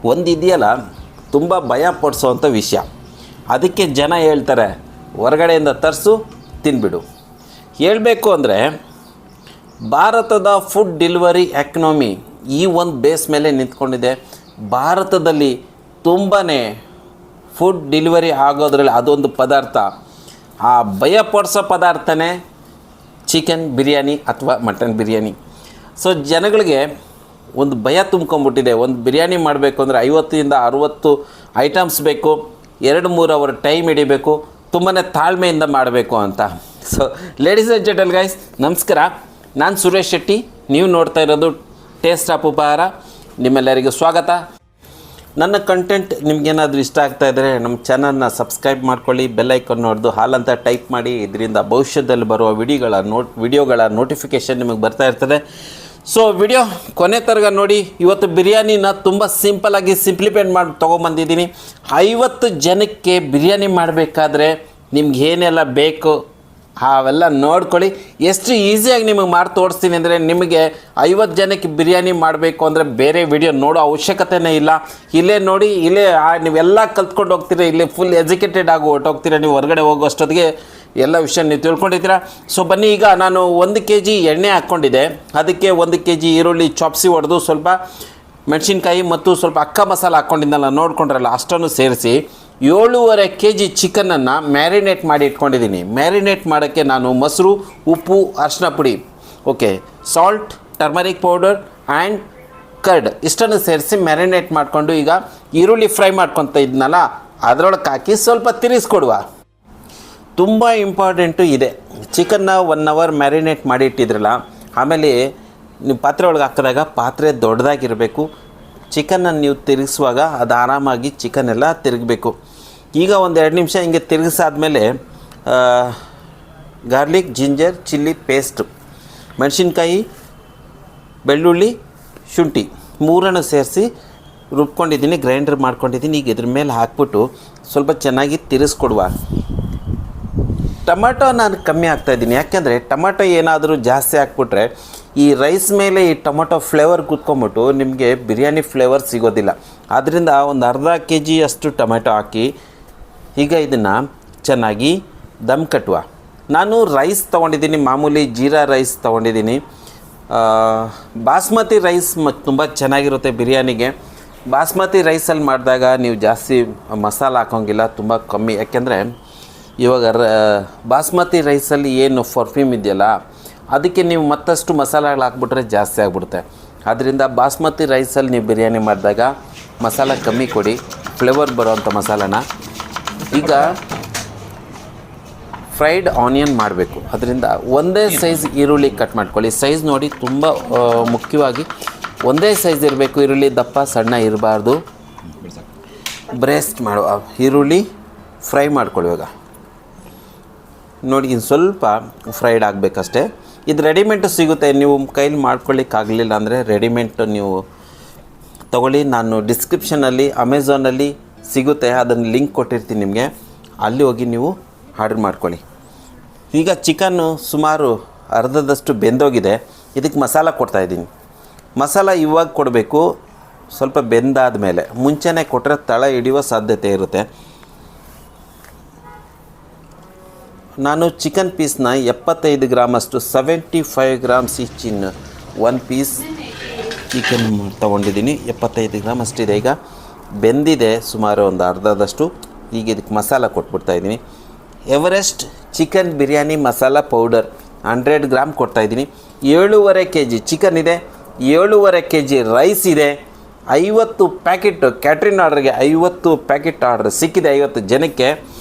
ಒಂದಿದೆಯಲ್ಲ ತುಂಬ ಭಯ ಪಡಿಸೋವಂಥ ವಿಷಯ. ಅದಕ್ಕೆ ಜನ ಹೇಳ್ತಾರೆ ಹೊರಗಡೆಯಿಂದ ತರಿಸು ತಿನ್ಬಿಡು. ಹೇಳಬೇಕು ಅಂದರೆ ಭಾರತದ ಫುಡ್ ಡೆಲಿವರಿ ಎಕನಾಮಿ ಈ ಒಂದು ಬೇಸ್ ಮೇಲೆ ನಿಂತ್ಕೊಂಡಿದೆ. ಭಾರತದಲ್ಲಿ ತುಂಬಾ ಫುಡ್ ಡೆಲಿವರಿ ಆಗೋದ್ರಲ್ಲಿ ಅದೊಂದು ಪದಾರ್ಥ, ಆ ಭಯ ಪಡಿಸೋ ಪದಾರ್ಥನೇ ಚಿಕನ್ ಬಿರಿಯಾನಿ ಅಥವಾ ಮಟನ್ ಬಿರಿಯಾನಿ. ಸೊ ಜನಗಳಿಗೆ ಒಂದು ಭಯ ತುಂಬ್ಕೊಂಬಿಟ್ಟಿದೆ. ಒಂದು ಬಿರಿಯಾನಿ ಮಾಡಬೇಕು ಅಂದರೆ 50ರಿಂದ 60 ಐಟಮ್ಸ್ ಬೇಕು, 2-3 ಅವರ್ ಟೈಮ್ ಹಿಡಿಬೇಕು, ತುಂಬಾ ತಾಳ್ಮೆಯಿಂದ ಮಾಡಬೇಕು ಅಂತ. So ladies and gentle guys, ನಮಸ್ಕಾರ. ನಾನು ಸುರೇಶ್ ಶೆಟ್ಟಿ, ನೀವು ನೋಡ್ತಾ ಇರೋದು ಟೇಸ್ಟ್ ಆಫ್ ಉಪಹಾರ. ನಿಮ್ಮೆಲ್ಲರಿಗೂ ಸ್ವಾಗತ. ನನ್ನ ಕಂಟೆಂಟ್ ನಿಮಗೇನಾದರೂ ಇಷ್ಟ ಆಗ್ತಾಯಿದ್ರೆ ನಮ್ಮ ಚಾನಲ್ನ ಸಬ್ಸ್ಕ್ರೈಬ್ ಮಾಡ್ಕೊಳ್ಳಿ, ಬೆಲ್ ಐಕಾನ್ ನೋಡ್ದು ಹಾಲ್ ಅಂತ ಟೈಪ್ ಮಾಡಿ. ಇದರಿಂದ ಭವಿಷ್ಯದಲ್ಲಿ ಬರುವ ವಿಡಿಯೋಗಳ ನೋಟಿಫಿಕೇಷನ್ ನಿಮಗೆ ಬರ್ತಾ ಇರ್ತದೆ. ಸೊ ವಿಡಿಯೋ ಕೊನೆ ತನಕ ನೋಡಿ. ಇವತ್ತು ಬಿರಿಯಾನಿನ ತುಂಬ ಸಿಂಪಲಾಗಿ ಸಿಂಪ್ಲಿಫೈ ಮಾಡಿ ತೊಗೊಂಬಂದಿದ್ದೀನಿ. 50 ಜನಕ್ಕೆ ಬಿರಿಯಾನಿ ಮಾಡಬೇಕಾದ್ರೆ ನಿಮ್ಗೆ ಏನೆಲ್ಲ ಬೇಕು ಅವೆಲ್ಲ ನೋಡ್ಕೊಳ್ಳಿ. ಎಷ್ಟು ಈಸಿಯಾಗಿ ನಿಮಗೆ ಮಾಡಿ ತೋರಿಸ್ತೀನಿ ಅಂದರೆ, ನಿಮಗೆ 50 ಜನಕ್ಕೆ ಬಿರಿಯಾನಿ ಮಾಡಬೇಕು ಅಂದರೆ ಬೇರೆ ವಿಡಿಯೋ ನೋಡೋ ಅವಶ್ಯಕತೆಯೇ ಇಲ್ಲ. ಇಲ್ಲೇ ನೋಡಿ, ಇಲ್ಲೇ ನೀವೆಲ್ಲ ಕಲ್ತ್ಕೊಂಡು ಹೋಗ್ತೀರ. ಇಲ್ಲೇ ಫುಲ್ ಎಜುಕೇಟೆಡ್ ಆಗಿ ಹೊರಟೋಗ್ತೀರ. ನೀವು ಹೊರಗಡೆ ಹೋಗೋಷ್ಟೊತ್ತಿಗೆ ಎಲ್ಲ ವಿಷಯ ನೀವು ತಿಳ್ಕೊಂಡಿದ್ದೀರಾ. ಸೊ ಬನ್ನಿ, ಈಗ ನಾನು 1 kg ಎಣ್ಣೆ ಹಾಕ್ಕೊಂಡಿದ್ದೆ. ಅದಕ್ಕೆ 1 kg ಈರುಳ್ಳಿ ಚಾಪ್ಸಿ ಹೊಡೆದು, ಸ್ವಲ್ಪ ಮೆಣಸಿನ್ಕಾಯಿ ಮತ್ತು ಸ್ವಲ್ಪ ಅಕ್ಕ ಮಸಾಲ ಹಾಕ್ಕೊಂಡಿದ್ದೆಲ್ಲ ನೋಡ್ಕೊಂಡ್ರಲ್ಲ, ಅಷ್ಟನ್ನು ಸೇರಿಸಿ 7.5 kg ಚಿಕನನ್ನು ಮ್ಯಾರಿನೇಟ್ ಮಾಡಿ ಇಟ್ಕೊಂಡಿದ್ದೀನಿ. ಮ್ಯಾರಿನೇಟ್ ಮಾಡೋಕ್ಕೆ ನಾನು ಮೊಸರು, ಉಪ್ಪು, ಅರಿಶಿನ ಪುಡಿ, okay, salt, turmeric powder and curd ಇಷ್ಟನ್ನು ಸೇರಿಸಿ ಮ್ಯಾರಿನೇಟ್ ಮಾಡಿಕೊಂಡು, ಈಗ ಈರುಳ್ಳಿ ಫ್ರೈ ಮಾಡ್ಕೊತ ಇದ್ನಲ್ಲ ಅದರೊಳಗೆ ಹಾಕಿ ಸ್ವಲ್ಪ ತಿರುಗಿಸ್ಕೊಡುವ. ತುಂಬ ಇಂಪಾರ್ಟೆಂಟು ಇದೆ. ಚಿಕನ್ನ 1 ಅವರ್ ಮ್ಯಾರಿನೇಟ್ ಮಾಡಿ ಇಟ್ಟಿದ್ರಲ್ಲ, ಆಮೇಲೆ ನೀವು ಪಾತ್ರೆ ಒಳಗೆ ಹಾಕಿದಾಗ ಪಾತ್ರೆ ದೊಡ್ಡದಾಗಿರಬೇಕು. ಚಿಕನನ್ನು ನೀವು ತಿರುಗಿಸುವಾಗ ಅದು ಆರಾಮಾಗಿ ಚಿಕನ್ ಎಲ್ಲ ತಿರುಗಬೇಕು. ಈಗ 1-2 ನಿಮಿಷ ಹಿಂಗೆ ತಿರುಗಿಸಾದ್ಮೇಲೆ ಗಾರ್ಲಿಕ್, ಜಿಂಜರ್, ಚಿಲ್ಲಿ ಪೇಸ್ಟು, ಮೆಣಸಿನ್ಕಾಯಿ, ಬೆಳ್ಳುಳ್ಳಿ, ಶುಂಠಿ 3 ಸೇರಿಸಿ ರುಬ್ಕೊಂಡಿದ್ದೀನಿ, ಗ್ರೈಂಡರ್ ಮಾಡ್ಕೊಂಡಿದ್ದೀನಿ. ಈಗ ಇದ್ರ ಮೇಲೆ ಹಾಕ್ಬಿಟ್ಟು ಸ್ವಲ್ಪ ಚೆನ್ನಾಗಿ ತಿರುಗಿಸ್ಕೊಡುವ. ಟೊಮೆಟೊ ನಾನು ಕಮ್ಮಿ ಹಾಕ್ತಾಯಿದ್ದೀನಿ, ಯಾಕೆಂದರೆ ಟೊಮೆಟೊ ಏನಾದರೂ ಜಾಸ್ತಿ ಹಾಕ್ಬಿಟ್ರೆ ಈ ರೈಸ್ ಮೇಲೆ ಈ ಟೊಮೆಟೊ ಫ್ಲೇವರ್ ಕೂತ್ಕೊಂಬಿಟ್ಟು ನಿಮಗೆ ಬಿರಿಯಾನಿ ಫ್ಲೇವರ್ ಸಿಗೋದಿಲ್ಲ. ಆದ್ದರಿಂದ ಒಂದು ಅರ್ಧ kg ಅಷ್ಟು ಟೊಮೆಟೊ ಹಾಕಿ ಈಗ ಇದನ್ನು ಚೆನ್ನಾಗಿ ದಮ್ ಕಟ್ಟುವ. ನಾನು ರೈಸ್ ತೊಗೊಂಡಿದ್ದೀನಿ, ಮಾಮೂಲಿ ಜೀರಾ ರೈಸ್ ತೊಗೊಂಡಿದ್ದೀನಿ. ಬಾಸ್ಮತಿ ರೈಸ್ ತುಂಬ ಚೆನ್ನಾಗಿರುತ್ತೆ ಬಿರಿಯಾನಿಗೆ. ಬಾಸ್ಮತಿ ರೈಸಲ್ಲಿ ಮಾಡಿದಾಗ ನೀವು ಜಾಸ್ತಿ ಮಸಾಲ ಹಾಕೋಂಗಿಲ್ಲ, ತುಂಬ ಕಮ್ಮಿ. ಯಾಕೆಂದರೆ ಇವಾಗ ಬಾಸ್ಮತಿ ರೈಸಲ್ಲಿ ಏನು ಪರ್ಫ್ಯೂಮ್ ಇದೆಯಲ್ಲ, ಅದಕ್ಕೆ ನೀವು ಮತ್ತಷ್ಟು ಮಸಾಲೆಗಳು ಹಾಕ್ಬಿಟ್ರೆ ಜಾಸ್ತಿ ಆಗಿಬಿಡುತ್ತೆ. ಆದ್ದರಿಂದ ಬಾಸ್ಮತಿ ರೈಸಲ್ಲಿ ನೀವು ಬಿರಿಯಾನಿ ಮಾಡಿದಾಗ ಮಸಾಲ ಕಮ್ಮಿ ಕೊಡಿ, ಫ್ಲೇವರ್ ಬರೋವಂಥ ಮಸಾಲನ. ಈಗ ಫ್ರೈಡ್ ಆನಿಯನ್ ಮಾಡಬೇಕು, ಅದರಿಂದ ಒಂದೇ ಸೈಜ್ ಈರುಳ್ಳಿ ಕಟ್ ಮಾಡ್ಕೊಳ್ಳಿ. ಸೈಜ್ ನೋಡಿ, ತುಂಬ ಮುಖ್ಯವಾಗಿ ಒಂದೇ ಸೈಜ್ ಇರಬೇಕು. ಈರುಳ್ಳಿ ದಪ್ಪ ಸಣ್ಣ ಇರಬಾರ್ದು. ಬ್ರೆಸ್ಟ್ ಮಾಡುವ ಈರುಳ್ಳಿ ಫ್ರೈ ಮಾಡ್ಕೊಳ್ಳಿ. ಇವಾಗ ನೋಡಿ, ಇನ್ನು ಸ್ವಲ್ಪ ಫ್ರೈಡ್ ಆಗಬೇಕಷ್ಟೇ. ಇದು ರೆಡಿಮೇಡು ಸಿಗುತ್ತೆ, ನೀವು ಕೈಲಿ ಮಾಡ್ಕೊಳ್ಳಿಕ್ಕಾಗಲಿಲ್ಲ ಅಂದರೆ ರೆಡಿಮೇಡ್ ನೀವು ತೊಗೊಳ್ಳಿ. ನಾನು ಡಿಸ್ಕ್ರಿಪ್ಷನಲ್ಲಿ ಅಮೆಝಾನಲ್ಲಿ ಸಿಗುತ್ತೆ, ಅದನ್ನು ಲಿಂಕ್ ಕೊಟ್ಟಿರ್ತೀನಿ ನಿಮಗೆ, ಅಲ್ಲಿ ಹೋಗಿ ನೀವು ಆರ್ಡರ್ ಮಾಡ್ಕೊಳ್ಳಿ. ಈಗ ಚಿಕನ್ನು ಸುಮಾರು ಅರ್ಧದಷ್ಟು ಬೆಂದೋಗಿದೆ. ಇದಕ್ಕೆ ಮಸಾಲ ಕೊಡ್ತಾಯಿದ್ದೀನಿ. ಮಸಾಲ ಇವಾಗ ಕೊಡಬೇಕು, ಸ್ವಲ್ಪ ಬೆಂದಾದ ಮೇಲೆ. ಮುಂಚೆನೇ ಕೊಟ್ಟರೆ ತಳ ಹಿಡಿಯುವ ಸಾಧ್ಯತೆ ಇರುತ್ತೆ. ನಾನು ಚಿಕನ್ ಪೀಸ್ನ 75 ಗ್ರಾಮಷ್ಟು 75 ಗ್ರಾಮ್ಸ್ ಈಚ್ ಇನ್ 1 ಪೀಸ್ ಚಿಕನ್ ತೊಗೊಂಡಿದ್ದೀನಿ. 75 ಗ್ರಾಮ್ ಅಷ್ಟಿದೆ. ಈಗ ಬೆಂದಿದೆ ಸುಮಾರು ಒಂದು ಅರ್ಧದಷ್ಟು. ಈಗ ಇದಕ್ಕೆ ಮಸಾಲ ಕೊಟ್ಬಿಡ್ತಾಯಿದ್ದೀನಿ. Everest chicken biryani masala powder 100 gram ಕೊಡ್ತಾಯಿದ್ದೀನಿ. 7.5 kg ಚಿಕನ್ ಇದೆ, 7.5 kg ರೈಸ್ ಇದೆ, 50 ಪ್ಯಾಕೆಟ್ ಕ್ಯಾಟ್ರಿನ್ ಆರ್ಡ್ರಿಗೆ 50 ಪ್ಯಾಕೆಟ್ ಆರ್ಡ್ರ್ ಸಿಕ್ಕಿದೆ 50 ಜನಕ್ಕೆ.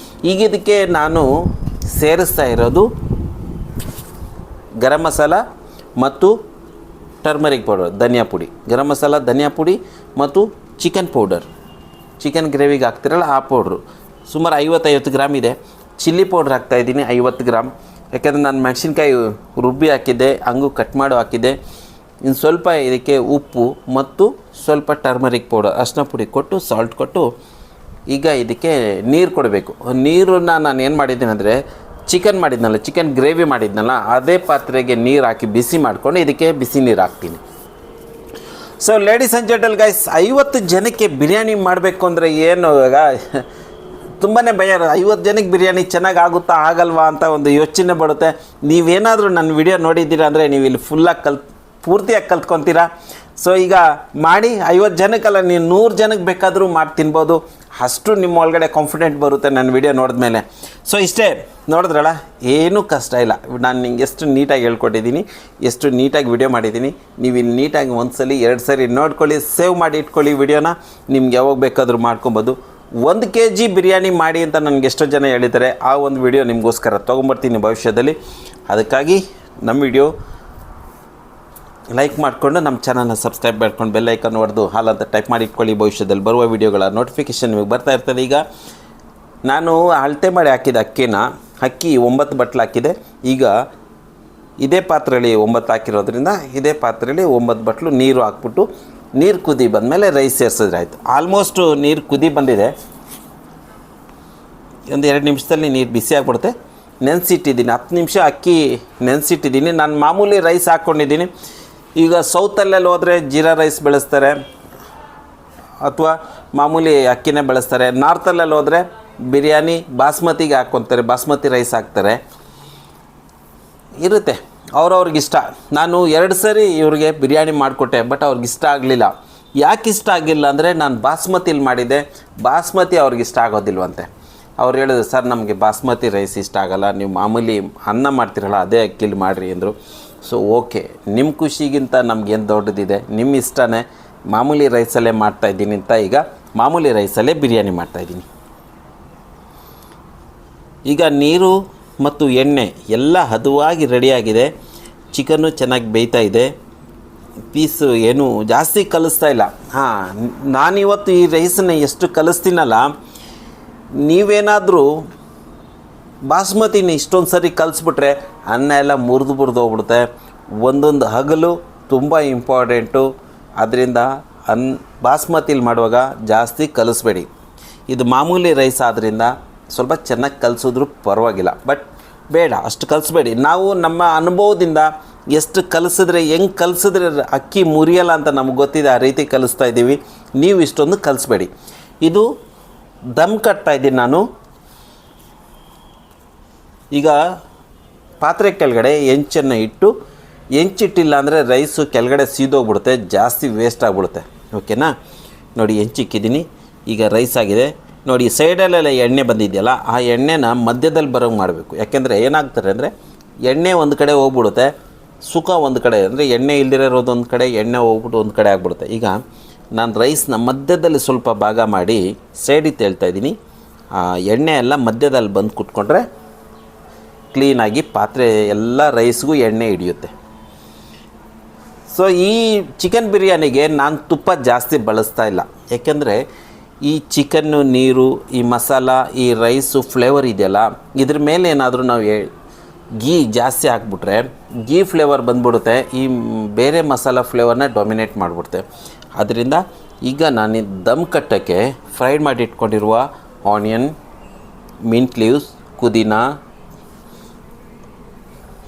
ಈಗ ಇದಕ್ಕೆ ನಾನು ಸೇರಿಸ್ತಾ ಇರೋದು ಗರಂ ಮಸಾಲ ಮತ್ತು ಟರ್ಮರಿಕ್ ಪೌಡರ್, ಧನಿಯಾ ಪುಡಿ, ಗರಂ ಮಸಾಲ, ಧನಿಯಾ ಪುಡಿ ಮತ್ತು ಚಿಕನ್ ಪೌಡರ್. ಚಿಕನ್ ಗ್ರೇವಿಗೆ ಹಾಕ್ತಿರಲ್ಲ ಆ ಪೌಡ್ರು ಸುಮಾರು 50 ಗ್ರಾಮ್ ಇದೆ. ಚಿಲ್ಲಿ ಪೌಡ್ರ್ ಹಾಕ್ತಾಯಿದ್ದೀನಿ 50 ಗ್ರಾಮ್. ಯಾಕೆಂದರೆ ನಾನು ಮೆಣಸಿನ್ಕಾಯಿ ರುಬ್ಬಿ ಹಾಕಿದ್ದೆ, ಹಂಗೂ ಕಟ್ ಮಾಡಿ ಹಾಕಿದ್ದೆ. ಇನ್ನು ಸ್ವಲ್ಪ ಇದಕ್ಕೆ ಉಪ್ಪು ಮತ್ತು ಸ್ವಲ್ಪ ಟರ್ಮರಿಕ್ ಪೌಡರ್, ಅರಿಶಿನ ಪುಡಿ ಕೊಟ್ಟು, ಸಾಲ್ಟ್ ಕೊಟ್ಟು ಈಗ ಇದಕ್ಕೆ ನೀರು ಕೊಡಬೇಕು. ನೀರನ್ನು ನಾನು ಏನು ಮಾಡಿದ್ದೀನಿ ಅಂದರೆ, ಚಿಕನ್ ಮಾಡಿದ್ನಲ್ಲ, ಚಿಕನ್ ಗ್ರೇವಿ ಮಾಡಿದ್ನಲ್ಲ, ಅದೇ ಪಾತ್ರೆಗೆ ನೀರು ಹಾಕಿ ಬಿಸಿ ಮಾಡಿಕೊಂಡು ಇದಕ್ಕೆ ಬಿಸಿ ನೀರು ಹಾಕ್ತೀನಿ. So ladies and gentle guys, 50 ಜನಕ್ಕೆ ಬಿರಿಯಾನಿ ಮಾಡಬೇಕು ಅಂದರೆ ಏನು ಇವಾಗ ತುಂಬಾ ಭಯ. 50 ಜನಕ್ಕೆ ಬಿರಿಯಾನಿ ಚೆನ್ನಾಗಿ ಆಗುತ್ತಾ ಆಗಲ್ವಾ ಅಂತ ಒಂದು ಯೋಚನೆ ಬರುತ್ತೆ. ನೀವೇನಾದರೂ ನನ್ನ ವಿಡಿಯೋ ನೋಡಿದ್ದೀರಾ ಅಂದರೆ ನೀವು ಇಲ್ಲಿ ಫುಲ್ಲಾಗಿ ಪೂರ್ತಿಯಾಗಿ ಕಲ್ತ್ಕೊತೀರಾ. ಸೊ ಈಗ ಮಾಡಿ 50 ಜನಕ್ಕಲ್ಲ, ನೀವು 100 ಜನಕ್ಕೆ ಬೇಕಾದರೂ ಮಾಡಿ ತಿನ್ಬೋದು. ಅಷ್ಟು ನಿಮ್ಮ ಒಳಗಡೆ ಕಾನ್ಫಿಡೆಂಟ್ ಬರುತ್ತೆ ನನ್ನ ವಿಡಿಯೋ ನೋಡಿದ್ಮೇಲೆ. ಸೊ ಇಷ್ಟೇ, ನೋಡಿದ್ರಲ್ಲ, ಏನೂ ಕಷ್ಟ ಇಲ್ಲ. ನಾನು ನಿಂಗೆ ಎಷ್ಟು ನೀಟಾಗಿ ಹೇಳ್ಕೊಟ್ಟಿದ್ದೀನಿ, ಎಷ್ಟು ನೀಟಾಗಿ ವಿಡಿಯೋ ಮಾಡಿದ್ದೀನಿ. ನೀವು ಇಲ್ಲಿ ನೀಟಾಗಿ 1 ಸಲ 2 ಸರಿ ನೋಡ್ಕೊಳ್ಳಿ, ಸೇವ್ ಮಾಡಿ ಇಟ್ಕೊಳ್ಳಿ ವಿಡಿಯೋನ. ನಿಮ್ಗೆ ಯಾವಾಗ ಬೇಕಾದರೂ ಮಾಡ್ಕೊಬೋದು. 1 kg ಬಿರಿಯಾನಿ ಮಾಡಿ ಅಂತ ನನಗೆ ಎಷ್ಟೋ ಜನ ಹೇಳಿದ್ದಾರೆ. ಆ ಒಂದು ವಿಡಿಯೋ ನಿಮಗೋಸ್ಕರ ತೊಗೊಂಬರ್ತೀನಿ ಭವಿಷ್ಯದಲ್ಲಿ. ಅದಕ್ಕಾಗಿ ನಮ್ಮ ವಿಡಿಯೋ ಲೈಕ್ ಮಾಡಿಕೊಂಡು ನಮ್ಮ ಚಾನಲ್ನ ಸಬ್ಸ್ಕ್ರೈಬ್ ಮಾಡ್ಕೊಂಡು ಬೆಲ್ ಐಕನ್ ಹೊಡೆದು ಹಾಲ್ ಅಂತ ಟೈಪ್ ಮಾಡಿ ಇಟ್ಕೊಳ್ಳಿ. ಭವಿಷ್ಯದಲ್ಲಿ ಬರುವ ವಿಡಿಯೋಗಳ ನೋಟಿಫಿಕೇಷನ್ ನಿಮಗೆ ಬರ್ತಾ ಇರ್ತದೆ. ಈಗ ನಾನು ಅಳತೆ ಮಾಡಿ ಹಾಕಿದ ಅಕ್ಕಿ 9 ಬಟ್ಲು ಹಾಕಿದೆ. ಈಗ ಇದೇ ಪಾತ್ರೆಯಲ್ಲಿ 9 ಹಾಕಿರೋದ್ರಿಂದ ಇದೇ ಪಾತ್ರೆಯಲ್ಲಿ 9 ಬಟ್ಲು ನೀರು ಹಾಕ್ಬಿಟ್ಟು ನೀರು ಕುದಿ ಬಂದಮೇಲೆ ರೈಸ್ ಸೇರಿಸಿದ್ರೆ ಆಯಿತು. ಆಲ್ಮೋಸ್ಟು ನೀರು ಕುದಿ ಬಂದಿದೆ. ಒಂದು 2 ನಿಮಿಷದಲ್ಲಿ ನೀರು ಬಿಸಿ ಆಗಿಬಿಡುತ್ತೆ. ನೆನೆಸಿಟ್ಟಿದ್ದೀನಿ 10 ನಿಮಿಷ ಅಕ್ಕಿ ನೆನೆಸಿಟ್ಟಿದ್ದೀನಿ. ನಾನು ಮಾಮೂಲಿ ರೈಸ್ ಹಾಕ್ಕೊಂಡಿದ್ದೀನಿ. ಈಗ ಸೌತಲ್ಲೆಲ್ಲ ಹೋದರೆ ಜೀರಾ ರೈಸ್ ಬೆಳೆಸ್ತಾರೆ ಅಥವಾ ಮಾಮೂಲಿ ಅಕ್ಕಿನೇ ಬೆಳೆಸ್ತಾರೆ. ನಾರ್ತಲ್ಲೆಲ್ಲ ಹೋದರೆ ಬಿರಿಯಾನಿ ಬಾಸ್ಮತಿಗೆ ಹಾಕ್ಕೊತಾರೆ, ಬಾಸ್ಮತಿ ರೈಸ್ ಹಾಕ್ತಾರೆ. ಇರುತ್ತೆ ಅವ್ರವ್ರಿಗಿಷ್ಟ. ನಾನು 2 ಸರಿ ಇವ್ರಿಗೆ ಬಿರಿಯಾನಿ ಮಾಡಿಕೊಟ್ಟೆ, ಬಟ್ ಅವ್ರಿಗಿಷ್ಟ ಆಗಲಿಲ್ಲ. ಯಾಕೆ ಇಷ್ಟ ಆಗಿಲ್ಲ ಅಂದರೆ ನಾನು ಬಾಸ್ಮತಿಲಿ ಮಾಡಿದ್ದೆ, ಬಾಸ್ಮತಿ ಅವ್ರಿಗಿಷ್ಟ ಆಗೋದಿಲ್ವಂತೆ. ಅವ್ರು ಹೇಳಿದ್ರು, ಸರ್ ನಮಗೆ ಬಾಸ್ಮತಿ ರೈಸ್ ಇಷ್ಟ ಆಗೋಲ್ಲ, ನೀವು ಮಾಮೂಲಿ ಅನ್ನ ಮಾಡ್ತಿರಲ್ಲ ಅದೇ ಅಕ್ಕಿಲಿ ಮಾಡಿರಿ ಅಂದರು. ಸೊ ಓಕೆ, ನಿಮ್ಮ ಖುಷಿಗಿಂತ ನಮಗೇನು ದೊಡ್ಡದಿದೆ, ನಿಮ್ಮ ಇಷ್ಟನೇ. ಮಾಮೂಲಿ ರೈಸಲ್ಲೇ ಮಾಡ್ತಾಯಿದ್ದೀನಿ ಅಂತ ಈಗ ಮಾಮೂಲಿ ರೈಸಲ್ಲೇ ಬಿರಿಯಾನಿ ಮಾಡ್ತಾಯಿದ್ದೀನಿ. ಈಗ ನೀರು ಮತ್ತು ಎಣ್ಣೆ ಎಲ್ಲ ಹದವಾಗಿ ರೆಡಿಯಾಗಿದೆ. ಚಿಕನ್ನು ಚೆನ್ನಾಗಿ ಬೇಯ್ತಾ ಇದೆ. ಪೀಸು ಏನು ಜಾಸ್ತಿ ಕಲಿಸ್ತಾ ಇಲ್ಲ. ನಾನಿವತ್ತು ಈ ರೈಸನ್ನ ಎಷ್ಟು ಕಲಿಸ್ತೀನಲ್ಲ, ನೀವೇನಾದರೂ ಬಾಸ್ಮತಿನ ಇಷ್ಟೊಂದು ಸರಿ ಕಲಿಸ್ಬಿಟ್ರೆ ಅನ್ನ ಎಲ್ಲ ಮುರಿದು ಹೋಗ್ಬಿಡುತ್ತೆ. ಒಂದೊಂದು ಹಗಲು ತುಂಬ ಇಂಪಾರ್ಟೆಂಟು. ಅದರಿಂದ ಬಾಸ್ಮತಿಲಿ ಮಾಡುವಾಗ ಜಾಸ್ತಿ ಕಲಿಸ್ಬೇಡಿ. ಇದು ಮಾಮೂಲಿ ರೈಸ್ ಆದ್ದರಿಂದ ಸ್ವಲ್ಪ ಚೆನ್ನಾಗಿ ಕಲಿಸಿದ್ರು ಪರವಾಗಿಲ್ಲ, ಬಟ್ ಬೇಡ ಅಷ್ಟು ಕಲಿಸ್ಬೇಡಿ. ನಾವು ನಮ್ಮ ಅನುಭವದಿಂದ ಎಷ್ಟು ಕಲಿಸಿದ್ರೆ, ಹೆಂಗೆ ಕಲಿಸಿದ್ರೆ ಅಕ್ಕಿ ಮುರಿಯಲ್ಲ ಅಂತ ನಮಗೆ ಗೊತ್ತಿದೆ, ಆ ರೀತಿ ಕಲಿಸ್ತಾ ಇದ್ದೀವಿ. ನೀವು ಇಷ್ಟೊಂದು ಕಲಿಸ್ಬೇಡಿ. ಇದು ದಮ್ ಕಟ್ತಾ ಇದ್ದೀನಿ ನಾನು. ಈಗ ಪಾತ್ರೆ ಕೆಳಗಡೆ ಹೆಂಚನ್ನು ಇಟ್ಟು, ಹೆಂಚಿಟ್ಟಿಲ್ಲ ಅಂದರೆ ರೈಸು ಕೆಳಗಡೆ ಸೀದೋಗ್ಬಿಡುತ್ತೆ, ಜಾಸ್ತಿ ವೇಸ್ಟ್ ಆಗಿಬಿಡುತ್ತೆ. ಓಕೆನಾ? ನೋಡಿ ಹೆಂಚಿಕ್ಕಿದ್ದೀನಿ. ಈಗ ರೈಸ್ ಆಗಿದೆ ನೋಡಿ. ಸೈಡಲ್ಲೆಲ್ಲ ಎಣ್ಣೆ ಬಂದಿದೆಯಲ್ಲ, ಆ ಎಣ್ಣೆನ ಮಧ್ಯದಲ್ಲಿ ಬರೋಂಗೆ ಮಾಡಬೇಕು. ಯಾಕೆಂದರೆ ಏನಾಗ್ತಾರೆ ಅಂದರೆ ಎಣ್ಣೆ ಒಂದು ಕಡೆ ಹೋಗ್ಬಿಡುತ್ತೆ, ಸುಖ ಒಂದು ಕಡೆ, ಅಂದರೆ ಎಣ್ಣೆ ಇಲ್ದಿರೋದು ಒಂದು ಕಡೆ, ಎಣ್ಣೆ ಹೋಗ್ಬಿಟ್ಟು ಒಂದು ಕಡೆ ಆಗಿಬಿಡುತ್ತೆ. ಈಗ ನಾನು ರೈಸ್ನ ಮಧ್ಯದಲ್ಲಿ ಸ್ವಲ್ಪ ಭಾಗ ಮಾಡಿ ಸೈಡಿಗೆ ತೇಳ್ತಾಯಿದ್ದೀನಿ. ಎಣ್ಣೆ ಎಲ್ಲ ಮಧ್ಯದಲ್ಲಿ ಬಂದು ಕುಟ್ಕೊಂಡ್ರೆ ಕ್ಲೀನಾಗಿ ಪಾತ್ರೆ ಎಲ್ಲ ರೈಸ್ಗೂ ಎಣ್ಣೆ ಹಿಡಿಯುತ್ತೆ. ಸೊ ಈ ಚಿಕನ್ ಬಿರಿಯಾನಿಗೆ ನಾನು ತುಪ್ಪ ಜಾಸ್ತಿ ಬಳಸ್ತಾ ಇಲ್ಲ. ಯಾಕೆಂದರೆ ಈ ಚಿಕನ್ನು, ನೀರು, ಈ ಮಸಾಲ, ಈ ರೈಸು ಫ್ಲೇವರ್ ಇದೆಯಲ್ಲ, ಇದ್ರ ಮೇಲೆ ಏನಾದರೂ ನಾವು ಗೀ ಜಾಸ್ತಿ ಹಾಕ್ಬಿಟ್ರೆ ಗೀ ಫ್ಲೇವರ್ ಬಂದ್ಬಿಡುತ್ತೆ. ಈ ಬೇರೆ ಮಸಾಲ ಫ್ಲೇವರ್ನ ಡಾಮಿನೇಟ್ ಮಾಡಿಬಿಡುತ್ತೆ. ಅದರಿಂದ ಈಗ ನಾನು ದಮ್ ಕಟ್ಟೋಕ್ಕೆ ಫ್ರೈಡ್ ಮಾಡಿ ಇಟ್ಕೊಂಡಿರುವ ಆನಿಯನ್, ಮಿಂಟ್ ಲೀವ್ಸ್, ಪುದೀನ,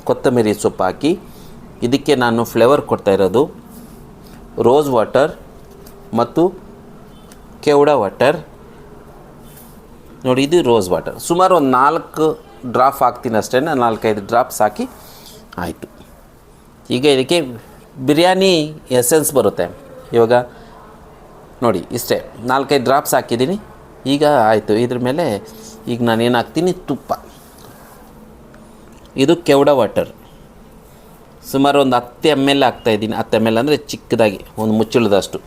ಕೊತ್ತಂಬರಿ ಸೊಪ್ಪು ಹಾಕಿ ಇದಕ್ಕೆ ನಾನು ಫ್ಲೇವರ್ ಕೊಡ್ತಾ ಇರೋದು ರೋಸ್ ವಾಟರ್ ಮತ್ತು ಕೆವಡಾ ವಾಟರ್. ನೋಡಿ, ಇದು ರೋಸ್ ವಾಟರ್. ಸುಮಾರು ಒಂದು 4 ಡ್ರಾಪ್ ಹಾಕ್ತೀನಿ ಅಷ್ಟೇ, 4-5 ಡ್ರಾಪ್ಸ್ ಹಾಕಿ ಆಯಿತು. ಈಗ ಇದಕ್ಕೆ ಬಿರಿಯಾನಿ ಎಸೆನ್ಸ್ ಬರುತ್ತೆ. ಇವಾಗ ನೋಡಿ ಇಷ್ಟೇ, 4-5 ಡ್ರಾಪ್ಸ್ ಹಾಕಿದ್ದೀನಿ. ಈಗ ಆಯಿತು. ಇದ್ರ ಮೇಲೆ ಈಗ ನಾನೇನು ಹಾಕ್ತೀನಿ, ತುಪ್ಪ. ಇದು ಕೆವಡಾ ವಾಟರ್. ಸುಮಾರು ಒಂದು 10 ml ಹಾಕ್ತಾಯಿದ್ದೀನಿ. 10 ml ಅಂದರೆ ಚಿಕ್ಕದಾಗಿ ಒಂದು ಮುಚ್ಚಳದಷ್ಟು.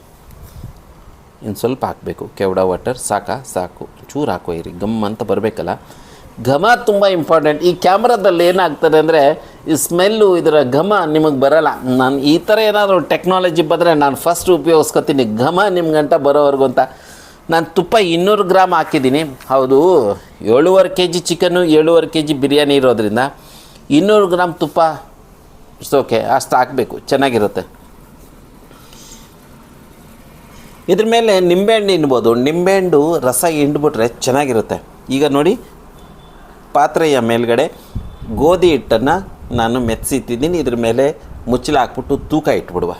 ಇನ್ನು ಸ್ವಲ್ಪ ಹಾಕಬೇಕು ಕೆವಡಾ ವಾಟರ್. ಸಾಕು, ಚೂರು ಹಾಕೋಯಿರಿ, ಗಮ್ ಅಂತ ಬರಬೇಕಲ್ಲ. ಘಮ ತುಂಬ ಇಂಪಾರ್ಟೆಂಟ್. ಈ ಕ್ಯಾಮ್ರಾದಲ್ಲಿ ಏನಾಗ್ತದೆ ಅಂದರೆ ಈ ಸ್ಮೆಲ್ಲು, ಇದರ ಘಮ ನಿಮಗೆ ಬರೋಲ್ಲ. ನಾನು ಈ ಥರ ಏನಾದರೂ ಟೆಕ್ನಾಲಜಿ ಬಂದರೆ ನಾನು ಫಸ್ಟ್ ಉಪಯೋಗಿಸ್ಕೊತೀನಿ, ಘಮ ನಿಮ್ಗಂಟ ಬರೋವರೆಗೂ ಅಂತ. ನಾನು ತುಪ್ಪ 200 ಗ್ರಾಮ್ ಹಾಕಿದ್ದೀನಿ. ಹೌದು, 7.5 kg ಚಿಕನ್ನು, 7.5 kg ಬಿರಿಯಾನಿ ಇರೋದ್ರಿಂದ 200 ಗ್ರಾಮ್ ತುಪ್ಪ ಓಕೆ, ಅಷ್ಟು ಹಾಕಬೇಕು, ಚೆನ್ನಾಗಿರುತ್ತೆ. ಇದ್ರ ಮೇಲೆ ನಿಂಬೆಹಣ್ಣು ಹಿಂಡ್ಬೋದು. ನಿಂಬೆಹಣ್ಣು ರಸ ಹಿಂಡ್ಬಿಟ್ರೆ ಚೆನ್ನಾಗಿರುತ್ತೆ. ಈಗ ನೋಡಿ, ಪಾತ್ರೆಯ ಮೇಲ್ಗಡೆ ಗೋಧಿ ಹಿಟ್ಟನ್ನು ನಾನು ಮೆತ್ತಿಸಿಟ್ಟಿದ್ದೀನಿ. ಇದ್ರ ಮೇಲೆ ಮುಚ್ಚಳ ಹಾಕ್ಬಿಟ್ಟು ತೂಕ ಇಟ್ಬಿಡುವ.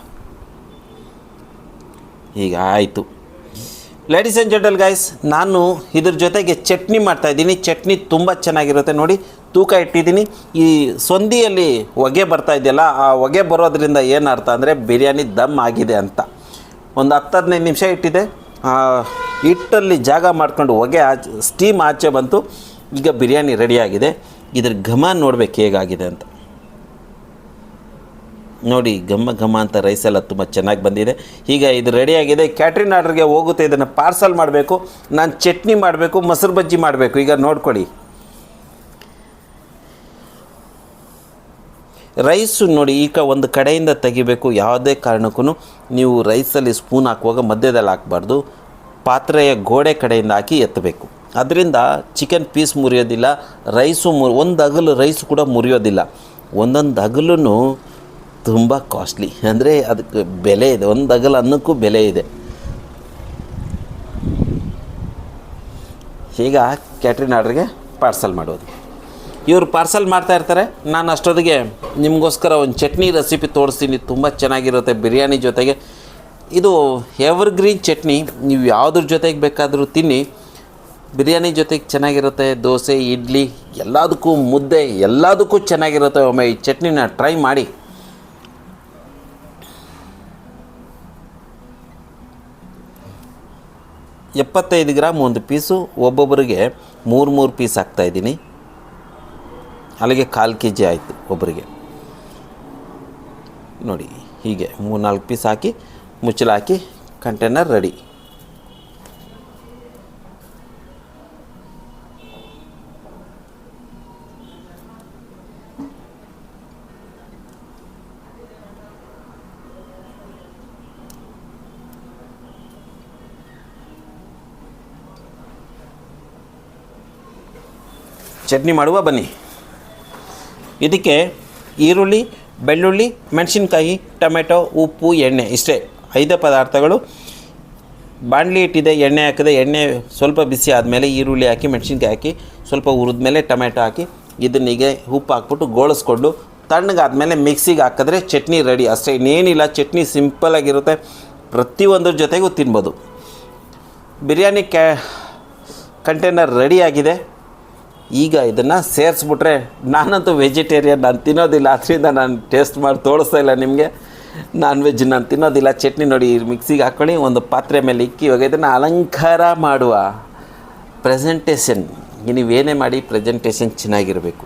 ಈಗ ಆಯಿತು. ಲೇಡೀಸ್ ಆ್ಯಂಡ್ ಜೆಂಟಲ್ ಗೈಸ್, ನಾನು ಇದ್ರ ಜೊತೆಗೆ ಚಟ್ನಿ ಮಾಡ್ತಾಯಿದ್ದೀನಿ. ಚಟ್ನಿ ತುಂಬ ಚೆನ್ನಾಗಿರುತ್ತೆ ನೋಡಿ. ತೂಕ ಇಟ್ಟಿದ್ದೀನಿ. ಈ ಸೊಂದಿಯಲ್ಲಿ ಹೊಗೆ ಬರ್ತಾ ಇದೆಯಲ್ಲ, ಆ ಹೊಗೆ ಬರೋದ್ರಿಂದ ಏನು ಅರ್ಥ ಅಂದರೆ ಬಿರಿಯಾನಿ ದಮ್ ಆಗಿದೆ ಅಂತ. ಒಂದು 10-15 ನಿಮಿಷ ಇಟ್ಟಿದೆ. ಹಿಟ್ಟಲ್ಲಿ ಜಾಗ ಮಾಡ್ಕೊಂಡು ಹೊಗೆ ಸ್ಟೀಮ್ ಆಚೆ ಬಂತು. ಈಗ ಬಿರಿಯಾನಿ ರೆಡಿಯಾಗಿದೆ. ಇದ್ರ ಘಮ ನೋಡ್ಬೇಕು ಹೇಗಾಗಿದೆ ಅಂತ. ನೋಡಿ, ಘಮ ಘಮ ಅಂತ ರೈಸೆಲ್ಲ ತುಂಬ ಚೆನ್ನಾಗಿ ಬಂದಿದೆ. ಈಗ ಇದು ರೆಡಿಯಾಗಿದೆ. ಕ್ಯಾಟ್ರಿನ್ ಆರ್ಡ್ರಿಗೆ ಹೋಗುತ್ತೆ. ಇದನ್ನು ಪಾರ್ಸಲ್ ಮಾಡಬೇಕು. ನಾನು ಚಟ್ನಿ ಮಾಡಬೇಕು, ಮೊಸರು ಬಜ್ಜಿ ಮಾಡಬೇಕು. ಈಗ ನೋಡ್ಕೊಳ್ಳಿ, ರೈಸು ನೋಡಿ ಈಗ ಒಂದು ಕಡೆಯಿಂದ ತೆಗಿಬೇಕು. ಯಾವುದೇ ಕಾರಣಕ್ಕೂ ನೀವು ರೈಸಲ್ಲಿ ಸ್ಪೂನ್ ಹಾಕುವಾಗ ಮಧ್ಯದಲ್ಲಿ ಹಾಕಬಾರ್ದು. ಪಾತ್ರೆಯ ಗೋಡೆ ಕಡೆಯಿಂದ ಹಾಕಿ ಎತ್ತಬೇಕು. ಅದರಿಂದ ಚಿಕನ್ ಪೀಸ್ ಮುರಿಯೋದಿಲ್ಲ, ರೈಸು ಒಂದು ಅಗಲು ರೈಸು ಕೂಡ ಮುರಿಯೋದಿಲ್ಲ. ಒಂದೊಂದು ಅಗಲೂ ತುಂಬ ಕಾಸ್ಟ್ಲಿ, ಅಂದರೆ ಅದಕ್ಕೆ ಬೆಲೆ ಇದೆ. ಒಂದು ಅಗಲು ಅನ್ನಕ್ಕೂ ಬೆಲೆ ಇದೆ. ಈಗ ಕ್ಯಾಟ್ರಿನ್ ಆರ್ಡ್ರಿಗೆ ಪಾರ್ಸಲ್ ಮಾಡೋದು. ಇವರು ಪಾರ್ಸಲ್ ಮಾಡ್ತಾಯಿರ್ತಾರೆ. ನಾನು ಅಷ್ಟೊತ್ತಿಗೆ ನಿಮಗೋಸ್ಕರ ಒಂದು ಚಟ್ನಿ ರೆಸಿಪಿ ತೋರಿಸ್ತೀನಿ. ತುಂಬ ಚೆನ್ನಾಗಿರುತ್ತೆ ಬಿರಿಯಾನಿ ಜೊತೆಗೆ. ಇದು ಎವರ್ಗ್ರೀನ್ ಚಟ್ನಿ. ನೀವು ಯಾವುದ್ರ ಜೊತೆಗೆ ಬೇಕಾದರೂ ತಿನ್ನಿ, ಬಿರಿಯಾನಿ ಜೊತೆಗೆ ಚೆನ್ನಾಗಿರುತ್ತೆ. ದೋಸೆ, ಇಡ್ಲಿ ಎಲ್ಲದಕ್ಕೂ, ಮುದ್ದೆ ಎಲ್ಲದಕ್ಕೂ ಚೆನ್ನಾಗಿರುತ್ತೆ. ಒಮ್ಮೆ ಈ ಚಟ್ನಿನ ಟ್ರೈ ಮಾಡಿ. $75 ಗ್ರಾಮ್ ಒಂದು ಪೀಸು. ಒಬ್ಬೊಬ್ಬರಿಗೆ 3 ಪೀಸ್ ಹಾಕ್ತಾಯಿದ್ದೀನಿ. ಅಲ್ಲಿಗೆ 1/4 kg ಆಯಿತು ಒಬ್ಬರಿಗೆ. ನೋಡಿ, ಹೀಗೆ 3-4 ಪೀಸ್ ಹಾಕಿ ಮುಚ್ಚಳ ಹಾಕಿ ಕಂಟೈನರ್ ರೆಡಿ. ಚಟ್ನಿ ಮಾಡುವ ಬನ್ನಿ. ಇದಕ್ಕೆ ಈರುಳ್ಳಿ, ಬೆಳ್ಳುಳ್ಳಿ, ಮೆಣಸಿನ್ಕಾಯಿ, ಟೊಮೆಟೊ, ಉಪ್ಪು, ಎಣ್ಣೆ ಇಷ್ಟೇ 5 ಪದಾರ್ಥಗಳು. ಬಾಣಲಿ ಇಟ್ಟಿದೆ, ಎಣ್ಣೆ ಹಾಕಿದೆ. ಎಣ್ಣೆ ಸ್ವಲ್ಪ ಬಿಸಿ ಆದಮೇಲೆ ಈರುಳ್ಳಿ ಹಾಕಿ, ಮೆಣಸಿನ್ಕಾಯಿ ಹಾಕಿ, ಸ್ವಲ್ಪ ಹುರಿದ್ಮೇಲೆ ಟೊಮೆಟೊ ಹಾಕಿ, ಇದನ್ನೀಗೆ ಉಪ್ಪು ಹಾಕ್ಬಿಟ್ಟು ಗೋಳಿಸ್ಕೊಂಡು ತಣ್ಣಗಾದ್ಮೇಲೆ ಮಿಕ್ಸಿಗೆ ಹಾಕಿದ್ರೆ ಚಟ್ನಿ ರೆಡಿ. ಅಷ್ಟೇ, ಇನ್ನೇನಿಲ್ಲ. ಚಟ್ನಿ ಸಿಂಪಲ್ಲಾಗಿರುತ್ತೆ. ಪ್ರತಿಯೊಂದ್ರ ಜೊತೆಗೂ ತಿನ್ಬೋದು. ಬಿರಿಯಾನಿ ಕಂಟೈನರ್ ರೆಡಿಯಾಗಿದೆ. ಈಗ ಇದನ್ನು ಸೇರಿಸ್ಬಿಟ್ರೆ, ನಾನಂತೂ ವೆಜಿಟೇರಿಯನ್, ನಾನು ತಿನ್ನೋದಿಲ್ಲ. ಅದರಿಂದ ನಾನು ಟೇಸ್ಟ್ ಮಾಡಿ ತೋರಿಸ್ತಾ ಇಲ್ಲ ನಿಮಗೆ. ನಾನ್ ವೆಜ್ ನಾನು ತಿನ್ನೋದಿಲ್ಲ. ಚಟ್ನಿ ನೋಡಿ, ಮಿಕ್ಸಿಗೆ ಹಾಕ್ಕೊಳ್ಳಿ, ಒಂದು ಪಾತ್ರೆ ಮೇಲೆ ಇಕ್ಕಿ. ಇವಾಗ ಇದನ್ನು ಅಲಂಕಾರ ಮಾಡುವ. ಪ್ರೆಸೆಂಟೇಷನ್ ನೀವೇನೇ ಮಾಡಿ ಪ್ರೆಸೆಂಟೇಷನ್ ಚೆನ್ನಾಗಿರಬೇಕು.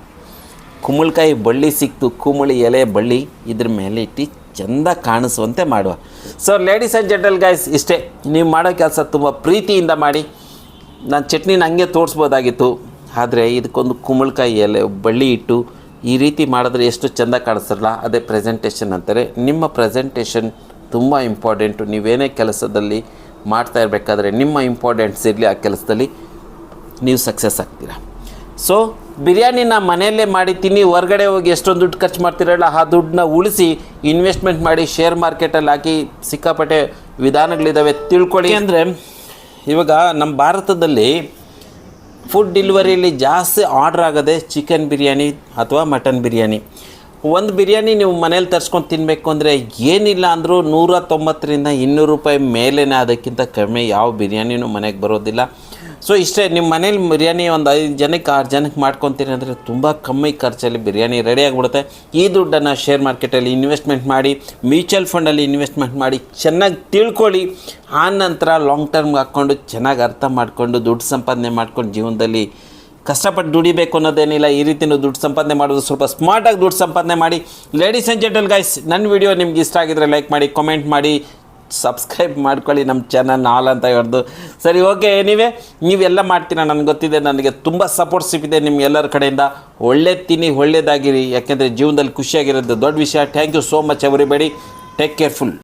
ಕುಂಬಳಕಾಯಿ ಬಳ್ಳಿ ಸಿಕ್ತು, ಕುಂಬಳಿ ಎಲೆ ಬಳ್ಳಿ ಇದ್ರ ಮೇಲೆ ಇಟ್ಟು ಚೆಂದ ಕಾಣಿಸುವಂತೆ ಮಾಡುವ. So ladies and gentle guys, ಇಷ್ಟೇ. ನೀವು ಮಾಡೋ ಕೆಲಸ ತುಂಬ ಪ್ರೀತಿಯಿಂದ ಮಾಡಿ. ನಾನು ಚಟ್ನಿನ ಹಂಗೆ ತೋರಿಸ್ಬೋದಾಗಿತ್ತು, ಆದರೆ ಇದಕ್ಕೊಂದು ಕುಂಬಳಕಾಯಿ ಎಲೆ ಬಳ್ಳಿ ಇಟ್ಟು ಈ ರೀತಿ ಮಾಡಿದ್ರೆ ಎಷ್ಟು ಚೆಂದ ಕಾಣಿಸ್ತಾರಲ್ಲ, ಅದೇ ಪ್ರೆಸೆಂಟೇಷನ್ ಅಂತಾರೆ. ನಿಮ್ಮ ಪ್ರೆಸೆಂಟೇಷನ್ ತುಂಬ ಇಂಪಾರ್ಟೆಂಟು. ನೀವೇನೇ ಕೆಲಸದಲ್ಲಿ ಮಾಡ್ತಾ ಇರಬೇಕಾದ್ರೆ ನಿಮ್ಮ ಇಂಪಾರ್ಟೆಂಟ್ಸ್ ಇರಲಿ ಆ ಕೆಲಸದಲ್ಲಿ, ನೀವು ಸಕ್ಸಸ್ ಆಗ್ತೀರಾ. ಸೊ ಬಿರಿಯಾನಿನ ಮನೆಯಲ್ಲೇ ಮಾಡಿ ತಿನ್ನಿ. ಹೊರಗಡೆ ಹೋಗಿ ಎಷ್ಟೊಂದು ದುಡ್ಡು ಖರ್ಚು ಮಾಡ್ತಿರಲ್ಲ, ಆ ದುಡ್ಡನ್ನ ಉಳಿಸಿ ಇನ್ವೆಸ್ಟ್ಮೆಂಟ್ ಮಾಡಿ ಶೇರ್ ಮಾರ್ಕೆಟಲ್ಲಿ ಹಾಕಿ ಸಿಕ್ಕಾಪಟ್ಟೆ ವಿಧಾನಗಳಿದ್ದಾವೆ, ತಿಳ್ಕೊಳ್ಳಿ. ಅಂದರೆ ಇವಾಗ ನಮ್ಮ ಭಾರತದಲ್ಲಿ ಫುಡ್ ಡೆಲಿವರಿಯಲ್ಲಿ ಜಾಸ್ತಿ ಆರ್ಡ್ರ್ ಆಗೋದೆ ಚಿಕನ್ ಬಿರಿಯಾನಿ ಅಥವಾ ಮಟನ್ ಬಿರಿಯಾನಿ. ಒಂದು ಬಿರಿಯಾನಿ ನೀವು ಮನೇಲಿ ತರಿಸ್ಕೊಂಡು ತಿನ್ನಬೇಕು ಅಂದರೆ ಏನಿಲ್ಲ ಅಂದರೂ $190-200 ಮೇಲೇ, ಅದಕ್ಕಿಂತ ಕಡಿಮೆ ಯಾವ ಬಿರಿಯಾನಿನೂ ಮನೆಗೆ ಬರೋದಿಲ್ಲ. ಸೊ ಇಷ್ಟೇ. ನಿಮ್ಮ ಮನೇಲಿ ಬಿರಿಯಾನಿ ಒಂದು 5 ಜನಕ್ಕೆ 6 ಜನಕ್ಕೆ ಮಾಡ್ಕೊತೀರಿ ಅಂದರೆ ತುಂಬ ಕಮ್ಮಿ ಖರ್ಚಲ್ಲಿ ಬಿರಿಯಾನಿ ರೆಡಿ ಆಗಿಬಿಡುತ್ತೆ. ಈ ದುಡ್ಡನ್ನು ಶೇರ್ ಮಾರ್ಕೆಟಲ್ಲಿ ಇನ್ವೆಸ್ಟ್ಮೆಂಟ್ ಮಾಡಿ, ಮ್ಯೂಚುವಲ್ ಫಂಡಲ್ಲಿ ಇನ್ವೆಸ್ಟ್ಮೆಂಟ್ ಮಾಡಿ ಚೆನ್ನಾಗಿ ತಿಳ್ಕೊಳ್ಳಿ. ಆ ನಂತರ ಲಾಂಗ್ ಟರ್ಮ್ಗೆ ಹಾಕ್ಕೊಂಡು ಚೆನ್ನಾಗಿ ಅರ್ಥ ಮಾಡಿಕೊಂಡು ದುಡ್ಡು ಸಂಪಾದನೆ ಮಾಡ್ಕೊಂಡು ಜೀವನದಲ್ಲಿ ಕಷ್ಟಪಟ್ಟು ದುಡಿಬೇಕು ಅನ್ನೋದೇನಿಲ್ಲ. ಈ ರೀತಿಯೂ ದುಡ್ಡು ಸಂಪಾದನೆ ಮಾಡೋದು, ಸ್ವಲ್ಪ ಸ್ಮಾರ್ಟಾಗಿ ದುಡ್ಡು ಸಂಪಾದನೆ ಮಾಡಿ. ಲೇಡೀಸ್ ಆ್ಯಂಡ್ ಜೆಂಟಲ್ ಗೈಸ್, ನನ್ನ ವಿಡಿಯೋ ನಿಮ್ಗೆ ಇಷ್ಟ ಆಗಿದ್ರೆ ಲೈಕ್ ಮಾಡಿ, ಕಾಮೆಂಟ್ ಮಾಡಿ, ಸಬ್ಸ್ಕ್ರೈಬ್ ಮಾಡ್ಕೊಳ್ಳಿ ನಮ್ಮ ಚಾನಲ್ ಆಲ್ ಅಂತ ಹೇಳ್ದು. ಸರಿ, ಓಕೆ. ನೀವೆಲ್ಲ ಮಾಡ್ತೀರಾ ನನಗೆ ಗೊತ್ತಿದೆ. ನನಗೆ ತುಂಬ ಸಪೋರ್ಟ್ ಸಿಕ್ಕಿದೆ ನಿಮ್ಗೆಲ್ಲರ ಕಡೆಯಿಂದ. ಒಳ್ಳೇದು ತಿನ್ನಿ, ಒಳ್ಳೇದಾಗಿರಿ. ಯಾಕೆಂದರೆ ಜೀವನದಲ್ಲಿ ಖುಷಿಯಾಗಿರೋದು ದೊಡ್ಡ ವಿಷಯ. Thank you so much everybody. Take careful.